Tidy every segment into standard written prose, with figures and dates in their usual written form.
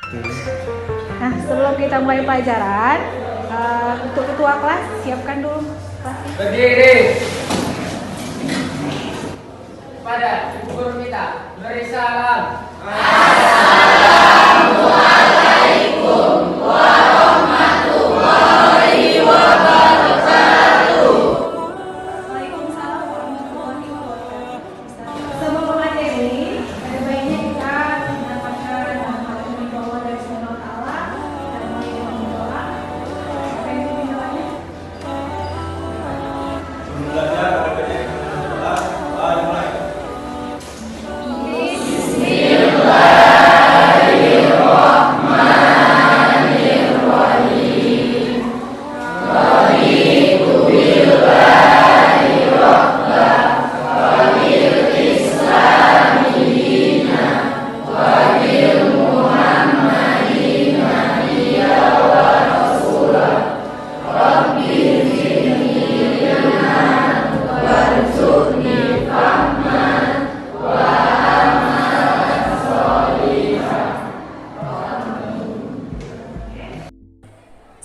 Nah, sebelum kita mulai pelajaran, untuk ketua kelas siapkan dulu kelasnya. Berdiri. Pada ibu guru kita beri salam. Assalamualaikum warahmatullahi wabarakatuh. Waalaikumsalam warahmatullahi wabarakatuh. Sebelum materi, ada baiknya kita mendapatkan materi bahwa dari Subhanahu wa Ta'ala dan mulai dengan berdoa. Apa yang dimintaannya? Belajar ada baiknya mulai.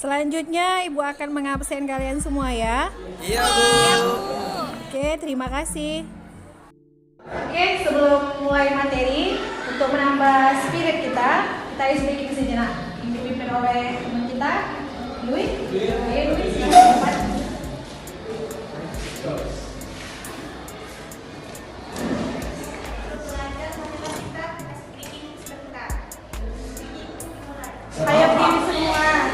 Selanjutnya Ibu akan mengabsen kalian semua ya. Iya, Bu. Oke, terima kasih. Oke, sebelum mulai materi, untuk menambah spirit kita speaking sejenak. Ini dipimpin oleh teman kita, Dwi. Oke, Dwi, silakan. Sayap diri semua.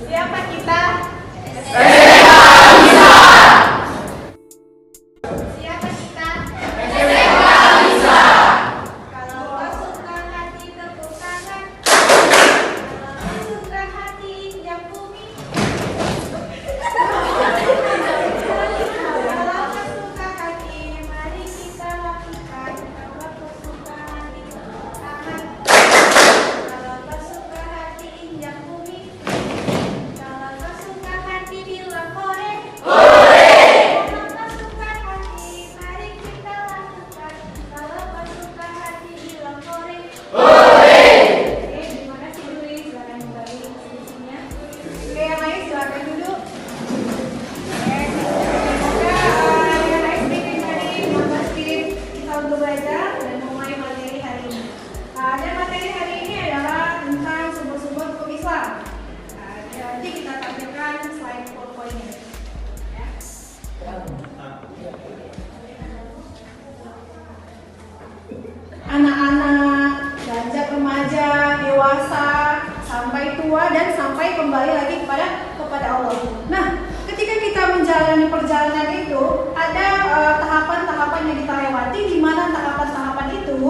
Siapa kita? Siapa kita? Kalau pasukan hati tepuk tangan. Kalau pasukan hati injak bumi. Kalau pasukan hati mari kita lakukan. Kalau pasukan hati tepuk tangan. Kalau pasukan hati injak bumi. Kalau pasukan hati bilang hore. Kalau pasukan hati mari kita lakukan. Kalau pasukan hati bilang hore. Oke, terima kasih Dwi. Silakan kembali posisinya. Oke, yang lain silakan duduk. Oke, semoga dengan speaking tadi menambah spirit kita untuk belajar dan memulai materi hari ini. Dan materi hari ini adalah tentang sumber-sumber hukum Islam. Nanti kita tampilkan slide PowerPoint-nya. Ya. Anak-anak, beranjak remaja, dewasa, sampai tua dan sampai kembali lagi kepada Allah. Nah, ketika kita menjalani perjalanan itu ada tahapan-tahapan yang kita lewati, di mana tahapan-tahapan itu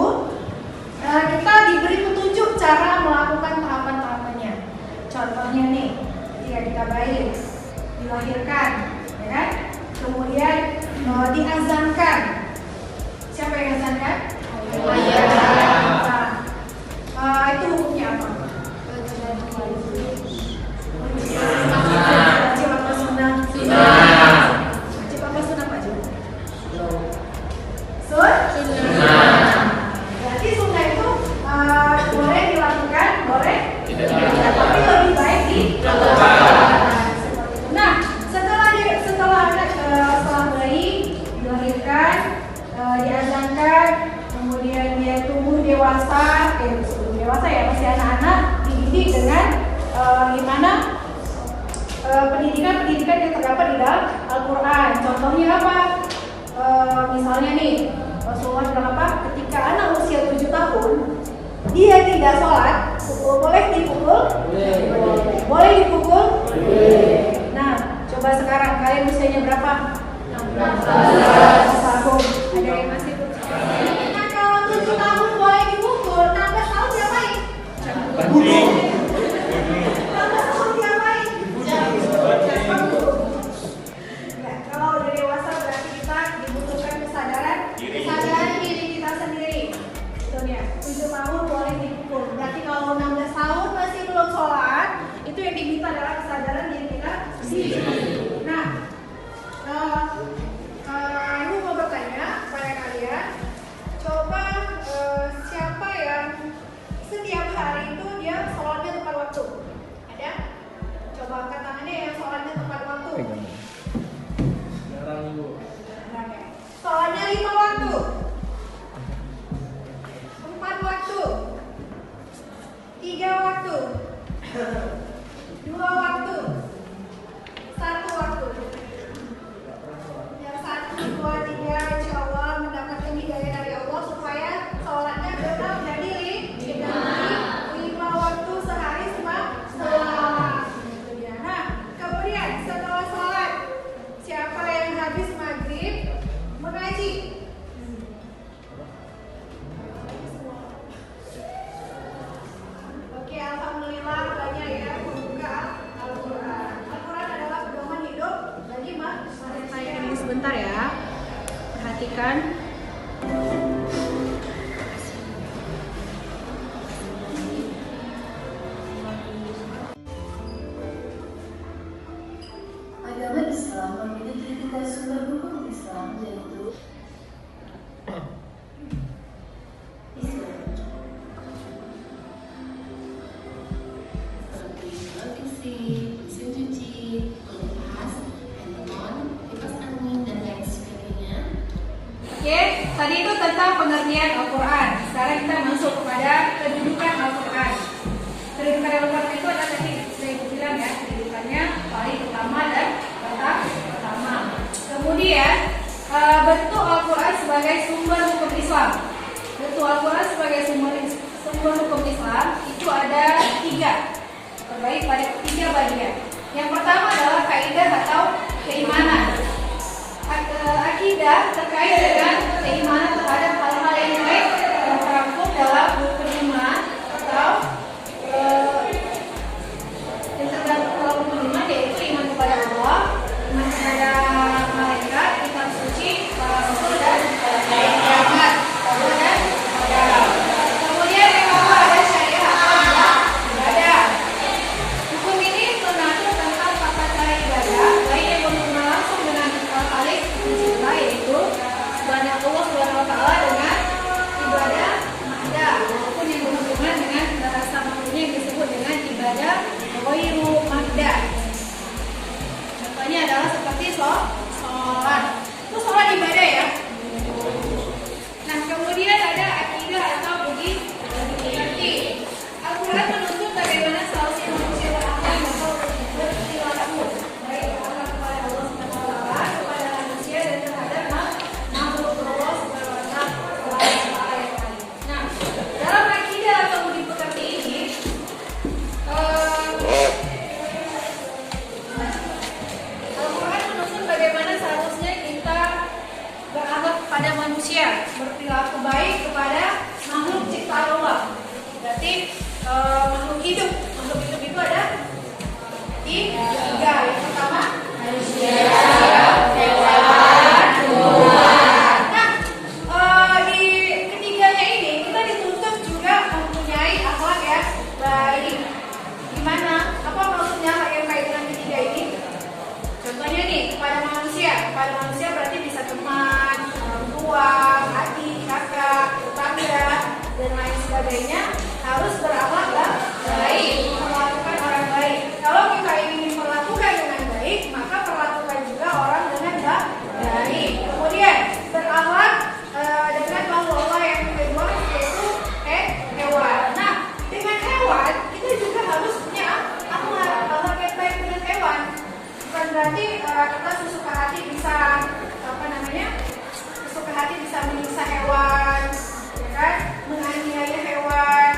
kita diberi petunjuk cara melakukan tahapan-tahapannya. Contohnya nih, ketika kita bayi dilahirkan, ya kan? Kemudian diazankan. Siapa yang azankan? Itu hukumnya apa? Wajib apa sunnah? Wajib apa sunnah Pak Jo? Sunnah. Berarti sunnah itu boleh dilakukan, boleh tidak. Tapi lebih baik dilakukan. Nah, setelah bayi dilahirkan, diazankan, kemudian dia tumbuh dewasa, sebelum dewasa ya masih anak-anak, dididik dengan gimana pendidikan yang terdapat di dalam Al-Quran. Contohnya apa? Misalnya nih, Rasulullah bilang apa? Ketika anak usia 7 tahun dia tidak sholat, boleh dipukul? Boleh dipukul? Nah, coba sekarang kalian usianya berapa? 16 tahun. Ada yang masih nah, kalau 7 tahun boleh dipukul, 16 tahun diapain? 16 tahun diapain? Ya, kalau udah dewasa berarti kita dibutuhkan kesadaran diri kita sendiri. Contohnya 7 tahun boleh dipukul. Berarti kalau 16 tahun masih belum sholat, itu yang diminta adalah kesadaran diri kita sendiri. Nah, Soalnya 5 waktu, 4 waktu, 3 waktu, 2 waktu, 1 waktu. Yang 1, 2, 3 insya Allah mendapatkan hidayah dari Allah supaya sholatnya benar jadi 5 waktu sehari semalam. Nah, kemudian setelah sholat, siapa yang habis maghrib mengaji? Oke, alhamdulillah banyak ya membuka Al-Quran. Al-Quran adalah pedoman hidup bagi manusia. Ini sebentar ya, perhatikan. Agama Islam memiliki 3 sumber hukum Islam, yaitu Islam seperti televisi, mesin cuci, kulkas, handphone, kipas angin, dan lain sebagainya. Oke, tadi itu tentang pengertian Al-Quran. Sekarang kita masuk kepada kedudukan Al-Quran. Kedudukan Al-Quran itu adalah tadi saya bilang ya, kedudukannya paling utama dan pertama. Kemudian bentuk Al-Quran sebagai sumber hukum Islam. Bentuk Al-Quran sebagai sumber hukum Islam itu ada 3. Terbagi pada 3 bagian. Yang pertama adalah kaidah atau keimanan. Akidah terkait dengan keimanan terhadap hal-hal yang baik yang terangkum dalam rukun iman atau yang tergabung dalam rukun iman, yaitu iman kepada Allah, iman kepada malaikat, kitab suci, para rasul dan kiamat, Allah dan qadar. Kemudian yang kedua ada syariat atau ibadah. Hukum ini mengatur tentang tata cara ibadah, baik yang berhubungan langsung dengan Khalik pencipta, yaitu ibadah Allah Subhanahu wa taala, dengan ibadah mahdah, maupun yang berhubungan dengan bahasa makhluknya yang disebut dengan ibadah ghairu mahdah. Contohnya adalah seperti sholat. Itu sholat ibadah ya. Nah, kemudian ada akidah atau budi pekerti. Al-Quran menuntut bagaimana seharusnya manusia berakhlak atau berperilaku baik berakhlak kepada Allah Subhanahu wa taala, kepada manusia, dan terhadap makhluk Allah Subhanahu wa taala. Nah, dalam akidah atau budi pekerti ini Al-Quran menuntut bagaimana seharusnya kita berakhlak kepada manusia, berperilaku baik kepada makhluk ciptaan Allah. Berarti makhluk hidup itu ada 3. Yang pertama manusia, hewan, tumbuhan. Nah, di ketiganya ini kita dituntut juga mempunyai akhlak yang baik. Gimana? Apa maksudnya akhlak yang baik dengan ketiga ini? Contohnya nih, kepada manusia berarti bisa teman, orang tua, adik, kakak, tetangga, dan lain sebagainya, harus berakhlak baik, memperlakukan orang baik. Kalau kita ingin memperlakukan dengan baik, maka perlakukan juga orang dengan baik. Kemudian berakhlak dengan makhluk Allah yang kedua, yaitu hewan. Nah, dengan hewan kita juga harus punya akhlak yang baik dengan hewan. Bukan berarti kita sesuka hati bisa sesuka hati bisa menyiksa hewan, ya kan? Menganiaya hewan.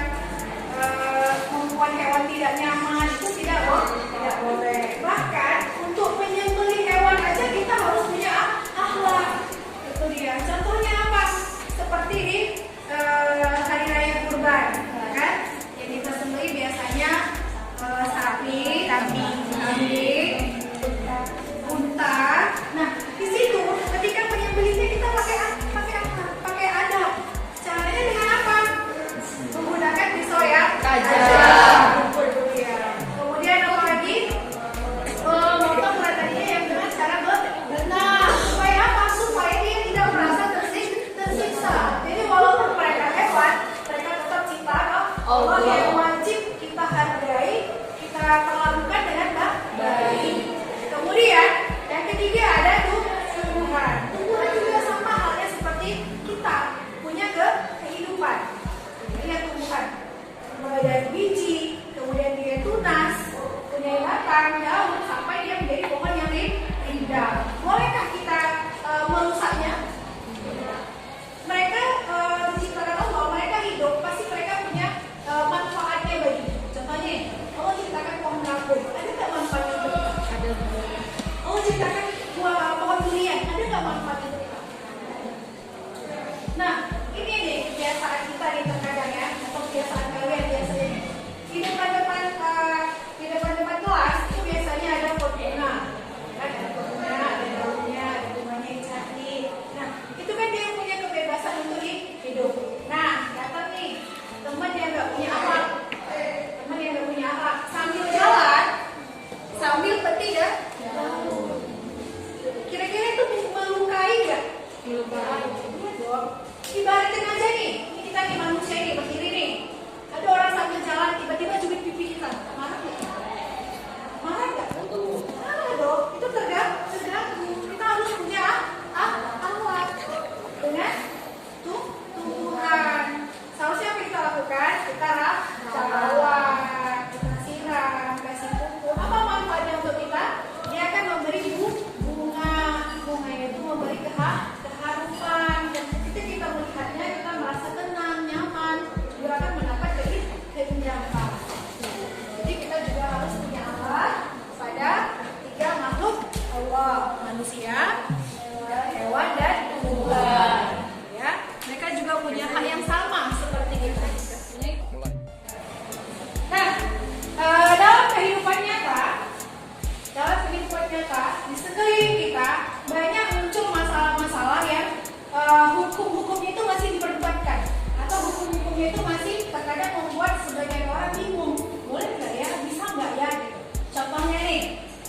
berwudunya itu masih terkadang membuat sebagian orang bingung. Boleh nggak ya? Bisa nggak ya? Gitu. Contohnya nih,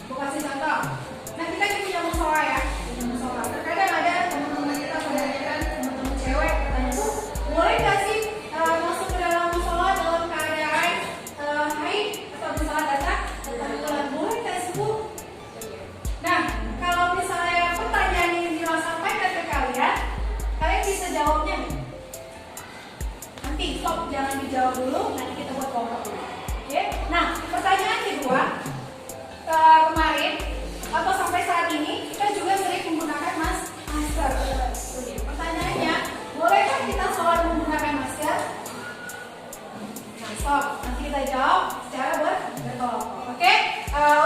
aku kasih contoh. Nah kita ini punya musola ya, punya musola. Terkadang ada teman-teman kita menanyakan, teman-teman cewek katanya tuh, boleh nggak sih masuk ke dalam musola dalam keadaan haid atau misalnya datang bulan, boleh nggak sih Bu? Nah kalau misalnya pertanyaan ini disampaikan ke kalian, kalian bisa jawabnya nih. Nanti stop, jangan dijawab dulu, nanti kita buat kelompok dulu. Oke? Nah pertanyaan kedua, kemarin atau sampai saat ini kita juga sering menggunakan masker. Pertanyaannya, bolehkah kita sholat menggunakan masker? Nah, stop. Nanti kita jawab secara berkelompok. Oke?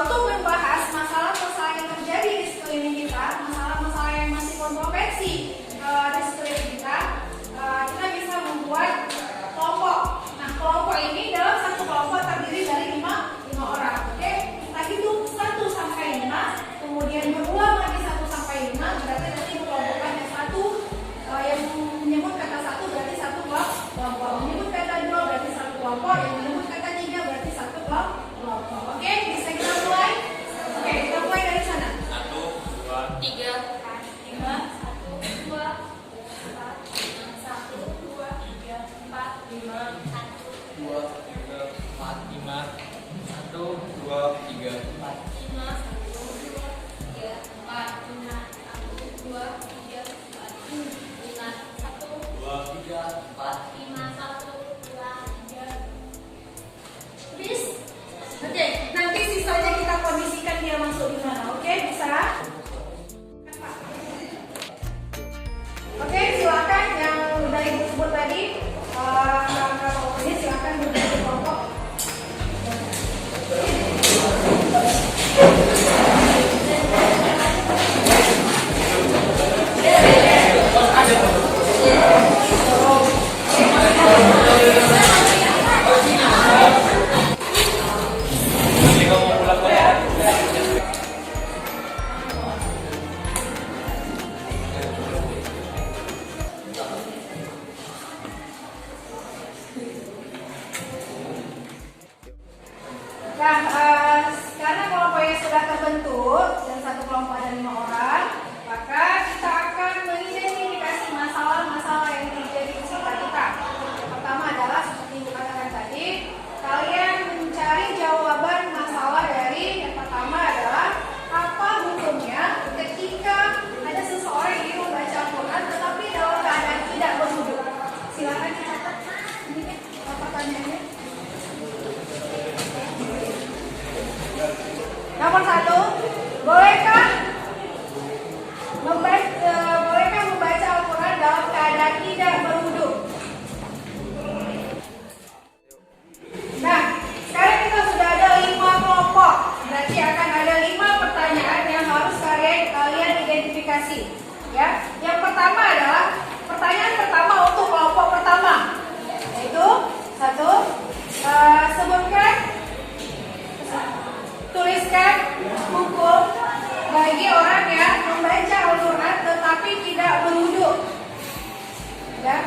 Untuk membahas masalah-masalah yang terjadi di sekeliling kita, masalah-masalah yang masih kontroversi di sekeliling kita, kita bisa membuat kelompok. Nah, kelompok ini dalam satu kelompok terdiri dari 5 orang. Oke? Kita hitung 1 sampai 5, kemudian berulang lagi 1 sampai 5, berarti nanti dikelompokkan yang satu yang menyebut kata 1 berarti 1 kelompok, menyebut kata 2 berarti 1 kelompok, yang menyebut kata 3 berarti 1 kelompok. Oke, bisa kita mulai? Oke, kita mulai dari sana. 1, 2, 3, 5, 1, 2, 4, 1, 2, 3, 4, 5, 2, 3, 4, 5, 1, 2, 3, 4. 2, Oke, nanti sisanya kita kondisikan dia masuk di mana. Oke, bisa? Oke, silakan yang udah ibu sebut tadi. Kalau ini silakan duduk di kelompok. Nah, karena kelompoknya sudah terbentuk dan satu kelompok ada 5 orang, maka kita akan mengidentifikasi masalah-masalah yang terjadi di sekitar kita. Yang pertama adalah seperti ibu katakan tadi, kalian mencari jawaban masalah dari yang pertama adalah apa hukumnya ketika ada seseorang yang ingin membaca Al-Quran tetapi dalam keadaan tidak berwudu. Silakan dicatat ini pertanyaannya. Nomor 1, bolehkah membaca Al-Quran dalam keadaan tidak berwudu? Nah, sekarang kita sudah ada 5 kelompok. Berarti akan ada 5 pertanyaan yang harus kalian identifikasi. Ya, yang pertama adalah pertanyaan pertama untuk kelompok pertama, yaitu 1, tuliskan hukum bagi orang yang membaca Al-Quran tetapi tidak berwudu. Ya,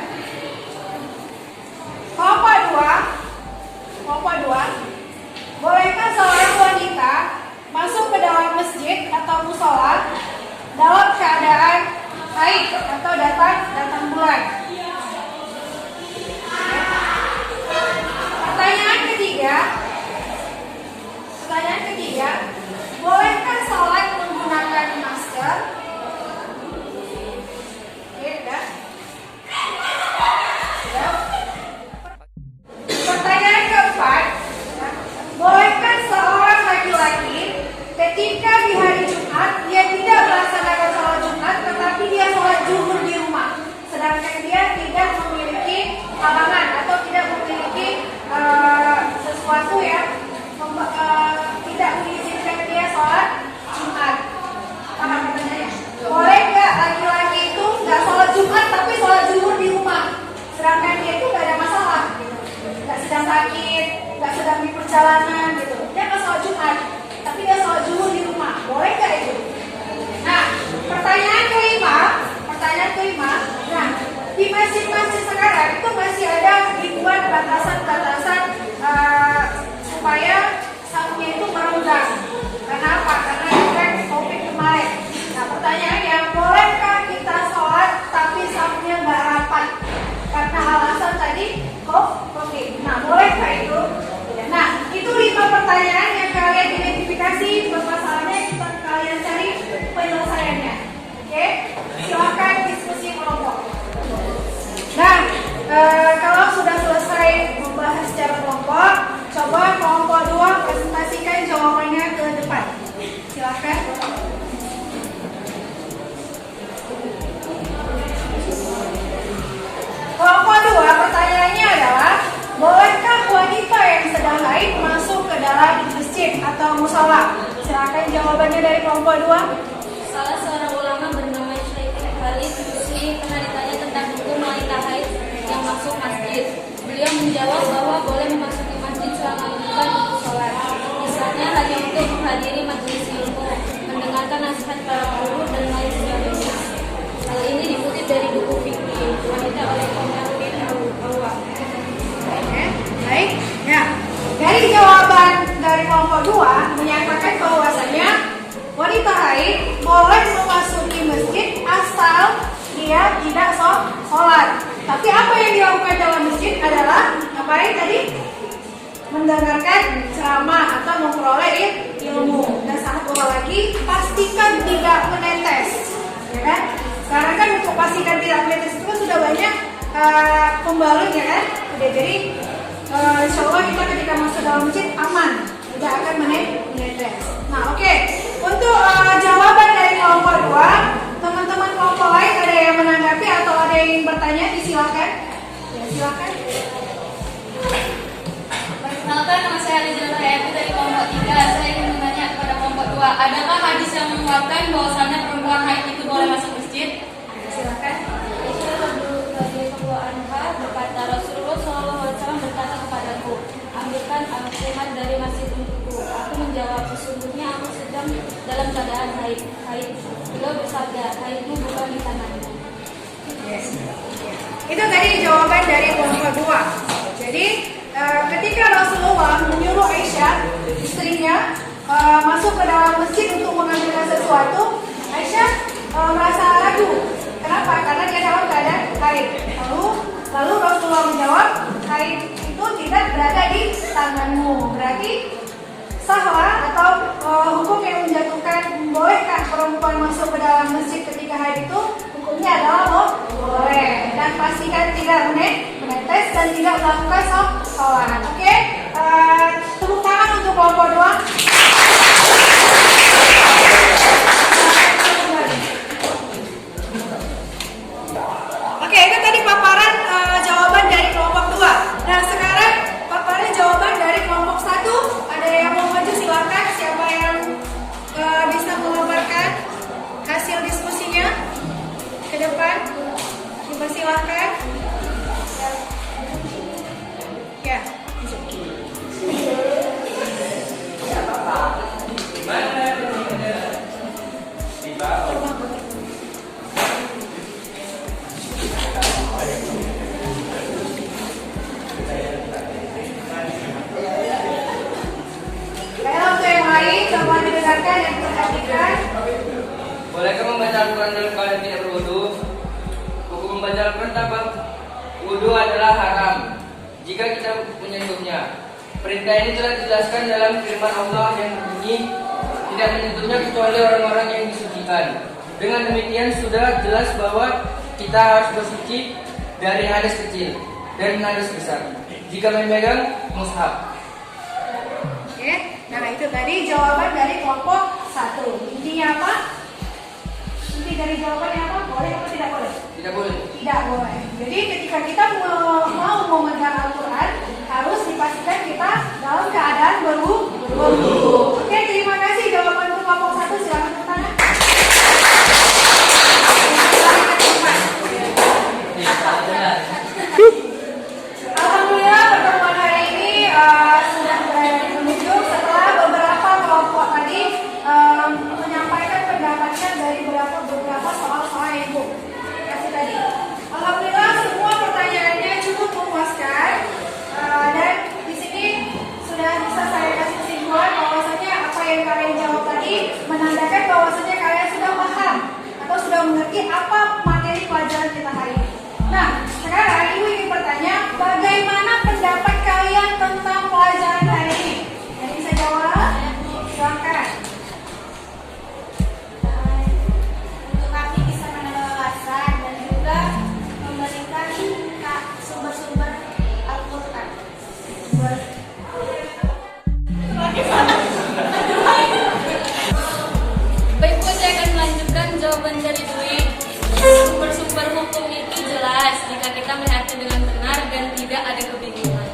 atau musola? Silakan jawabannya dari kelompok 2. Salah seorang ulama bernama Syekh Khalid Husni pernah ditanya tentang hukum wanita haid yang masuk masjid. Beliau menjawab bahwa boleh memasuki masjid selama bukan untuk sholat. Misalnya hanya untuk menghadiri majelis ilmu, mendengarkan nasihat para guru dan lain sebagainya. Hal ini dikutip dari buku fikih wanita oleh Komar bin Awwam. Baik. Ya. Dari jawaban dari kelompok 2 menyatakan bahwasanya wanita haid boleh memasuki masjid asal dia tidak sholat. Tapi apa yang dilakukan dalam masjid adalah ngapain tadi? Mendengarkan ceramah atau memperoleh ilmu. Dan satu hal lagi, pastikan tidak menetes, ya kan? Sekarang kan untuk pastikan tidak menetes itu sudah banyak pembalut, ya kan? Jadi insya Allah kita ketika masuk dalam masjid aman, tidak akan menetes. Nah, oke. Untuk jawaban dari kelompok 2, teman-teman kelompok lain ada yang menanggapi atau ada yang ingin bertanya? Disilakan. Ya, silakan. Perkenalkan, nama saya Rizal Hayati dari kelompok 3. Saya ingin bertanya kepada kelompok 2, adakah hadis yang menguatkan bahwasannya perempuan haid itu boleh masuk masjid? Silakan. Aisyah radhiyallahu anha berkata, Rasulullah SAW berkata kepadaku, ambilkan al-Quran dari masjid untukku. Aku menjawab, sesungguhnya aku sedang dalam keadaan haid. Beliau bersabda, haidmu bukan di tanganmu. Yes. Itu tadi jawaban dari kelompok 2. Jadi ketika Rasulullah menyuruh Aisyah, istrinya, masuk ke dalam masjid untuk mengambil sesuatu, Aisyah merasa ragu. Kenapa? Karena dia dalam keadaan haid. Lalu Rasulullah menjawab, haid itu tidak berada di tanganmu. Berarti sahlah atau hukum yang menjatuhkan bolehkah perempuan masuk ke dalam masjid ketika haid itu hukumnya adalah boleh, dan pastikan tidak menetes dan tidak melakukan sholat. Oke, tepuk tangan untuk kelompok 2. Oke, itu tadi paparan jawaban dari kelompok 2. Nah, sekarang paparan jawaban dari kelompok 1. Ada yang mau maju, silakan. Siapa yang bisa mengabarkan hasil diskusinya ke depan? Dipersilahkan. Ya. Baiklah, untuk yang lain, coba didengarkan dan diperhatikan. Bolehkah membaca Al-Quran dalam keadaan tidak berwudu? Hukum membaca Al-Quran tanpa wudu adalah haram jika kita menyentuhnya. Perintah ini telah dijelaskan dalam firman Allah yang berbunyi, tidak menyentuhnya kecuali orang-orang yang disucikan. Dengan demikian sudah jelas bahwa kita harus bersuci dari hadas kecil dan hadas besar jika memegang mushaf. Oke, nah itu tadi jawaban dari kelompok 1. Intinya apa? Inti dari jawabannya apa? Boleh atau tidak boleh? Tidak boleh. Tidak boleh. Jadi ketika kita mau memegang Al-Quran, harus dipastikan kita dalam keadaan berwudu. Oke, terima kasih jawaban untuk kelompok 1. Silakan tepuk tangan. Alhamdulillah, pertemuan hari ini sudah berada di penghujung setelah beberapa kelompok tadi menyampaikan pendapatnya dari beberapa soal-soal yang kasih tadi. Alhamdulillah, semua pertanyaannya cukup memuaskan, dan di sini sudah bisa saya kasih kesimpulan bahwasanya apa yang kalian jawab tadi menandakan bahwasanya kalian sudah paham atau sudah mengerti apa materi pelajaran kita hari ini. Nah, sekarang Ibu ingin bertanya, bagaimana pendapat kalian tentang pelajaran hari ini? Yang bisa jawab? Silakan. Untuk kami bisa menambah wawasan dan juga memberikan sumber-sumber Al-Quran. Baik, Bu, saya akan melanjutkan jawaban dari Dwi. Sumber-sumber hukum itu jelas jika kita melihatnya dengan benar dan tidak ada kebingungan.